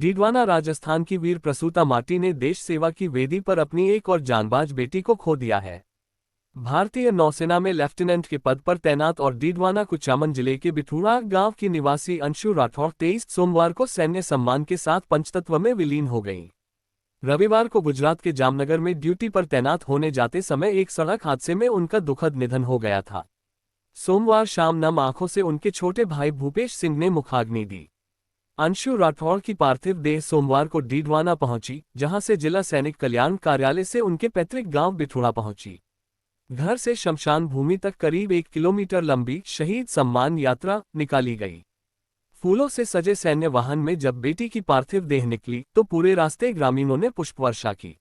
डीडवाना राजस्थान की वीर प्रसूता माटी ने देश सेवा की वेदी पर अपनी एक और जांबाज बेटी को खो दिया है। भारतीय नौसेना में लेफ्टिनेंट के पद पर तैनात और डीडवाना कुचामन जिले के बिठूड़ा गांव की निवासी अंशु राठौड़ 23 सोमवार को सैन्य सम्मान के साथ पंचतत्व में विलीन हो गई। रविवार को गुजरात के जामनगर में ड्यूटी पर तैनात होने जाते समय एक सड़क हादसे में उनका दुखद निधन हो गया था। सोमवार शाम नम आंखों से उनके छोटे भाई भूपेश सिंह ने मुखाग्नि दी। अंशु राठौड़ की पार्थिव देह सोमवार को डीडवाना पहुंची, जहां से जिला सैनिक कल्याण कार्यालय से उनके पैतृक गांव बिठूड़ा पहुंची। घर से शमशान भूमि तक करीब 1 किलोमीटर लंबी शहीद सम्मान यात्रा निकाली गई। फूलों से सजे सैन्य वाहन में जब बेटी की पार्थिव देह निकली तो पूरे रास्ते ग्रामीणों ने पुष्पवर्षा की।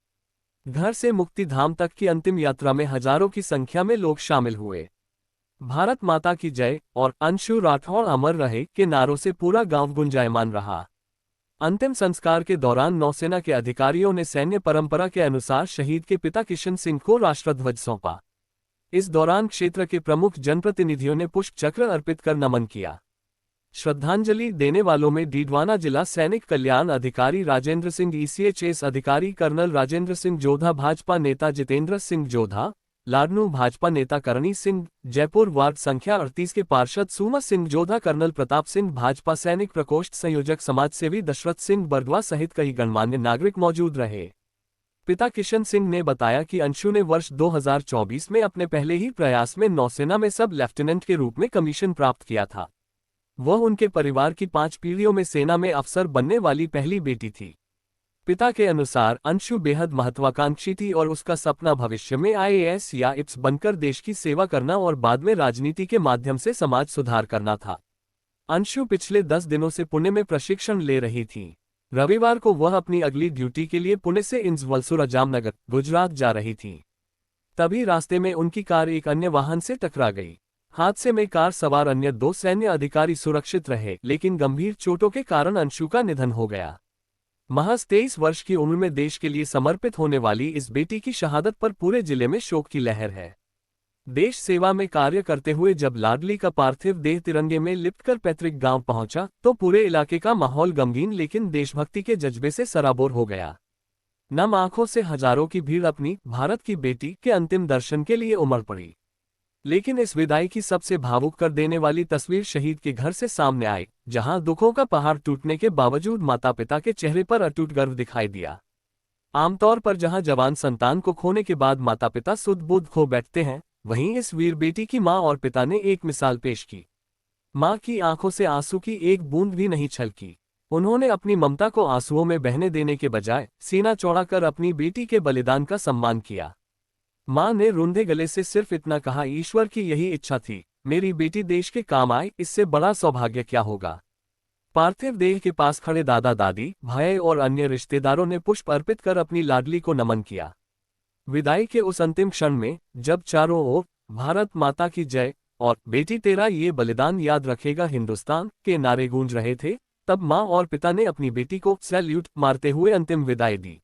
घर से मुक्तिधाम तक की अंतिम यात्रा में हजारों की संख्या में लोग शामिल हुए। भारत माता की जय और अंशु राठौड़ अमर रहे के नारों से पूरा गांव गुंजायमान रहा। अंतिम संस्कार के दौरान नौसेना के अधिकारियों ने सैन्य परंपरा के अनुसार शहीद के पिता किशन सिंह को राष्ट्रध्वज सौंपा। इस दौरान क्षेत्र के प्रमुख जनप्रतिनिधियों ने पुष्प चक्र अर्पित कर नमन किया। श्रद्धांजलि देने वालों में डीडवाना जिला सैनिक कल्याण अधिकारी राजेंद्र सिंह, ECHS अधिकारी कर्नल राजेंद्र सिंह जोधा, भाजपा नेता जितेंद्र सिंह जोधा, लाडनू भाजपा नेता करणी सिंह, जयपुर वार्ड संख्या 38 के पार्षद सुमा सिंह जोधा, कर्नल प्रताप सिंह, भाजपा सैनिक प्रकोष्ठ संयोजक समाजसेवी दशरथ सिंह बरदवा सहित कई गणमान्य नागरिक मौजूद रहे। पिता किशन सिंह ने बताया कि अंशु ने वर्ष 2024 में अपने पहले ही प्रयास में नौसेना में सब लेफ्टिनेंट के रूप में कमीशन प्राप्त किया था। वह उनके परिवार की 5 पीढ़ियों में सेना में अफसर बनने वाली पहली बेटी थी। पिता के अनुसार अंशु बेहद महत्वाकांक्षी थी और उसका सपना भविष्य में IAS या IPS बनकर देश की सेवा करना और बाद में राजनीति के माध्यम से समाज सुधार करना था। अंशु पिछले 10 दिनों से पुणे में प्रशिक्षण ले रही थी। रविवार को वह अपनी अगली ड्यूटी के लिए पुणे से इंजवलसुरा जामनगर, गुजरात जा रही थी। तभी रास्ते में उनकी कार एक अन्य वाहन से टकरा गई। हादसे में कार सवार अन्य 2 सैन्य अधिकारी सुरक्षित रहे, लेकिन गंभीर चोटों के कारण अंशु का निधन हो गया। महज 23 वर्ष की उम्र में देश के लिए समर्पित होने वाली इस बेटी की शहादत पर पूरे जिले में शोक की लहर है। देश सेवा में कार्य करते हुए जब लाडली का पार्थिव देह तिरंगे में लिपटकर पैतृक गांव पहुंचा तो पूरे इलाके का माहौल गमगीन लेकिन देशभक्ति के जज्बे से सराबोर हो गया। नम आंखों से हजारों की भीड़ अपनी भारत की बेटी के अंतिम दर्शन के लिए उमड़ पड़ी। लेकिन इस विदाई की सबसे भावुक कर देने वाली तस्वीर शहीद के घर से सामने आई, जहां दुखों का पहाड़ टूटने के बावजूद माता पिता के चेहरे पर अटूट गर्व दिखाई दिया। आमतौर पर जहां जवान संतान को खोने के बाद माता पिता सुध बुध खो बैठते हैं, वहीं इस वीर बेटी की मां और पिता ने एक मिसाल पेश की। मां की आंखों से आंसू की एक बूंद भी नहीं छलकी। उन्होंने अपनी ममता को आंसुओं में बहने देने के बजाय सीना चौड़ा कर अपनी बेटी के बलिदान का सम्मान किया। मां ने रूंधे गले से सिर्फ इतना कहा, ईश्वर की यही इच्छा थी, मेरी बेटी देश के काम आए, इससे बड़ा सौभाग्य क्या होगा। पार्थिव देह के पास खड़े दादा दादी, भाई और अन्य रिश्तेदारों ने पुष्प अर्पित कर अपनी लाडली को नमन किया। विदाई के उस अंतिम क्षण में जब चारों ओर भारत माता की जय और बेटी तेरा ये बलिदान याद रखेगा हिंदुस्तान के नारे गूंज रहे थे, तब मां और पिता ने अपनी बेटी को सैल्यूट मारते हुए अंतिम विदाई दी।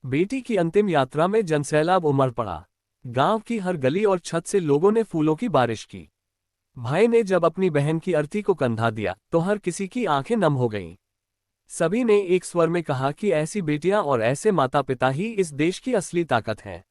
बेटी की अंतिम यात्रा में जनसैलाब उमड़ पड़ा। गांव की हर गली और छत से लोगों ने फूलों की बारिश की। भाई ने जब अपनी बहन की अर्थी को कंधा दिया तो हर किसी की आंखें नम हो गईं। सभी ने एक स्वर में कहा कि ऐसी बेटियां और ऐसे माता पिता ही इस देश की असली ताकत हैं।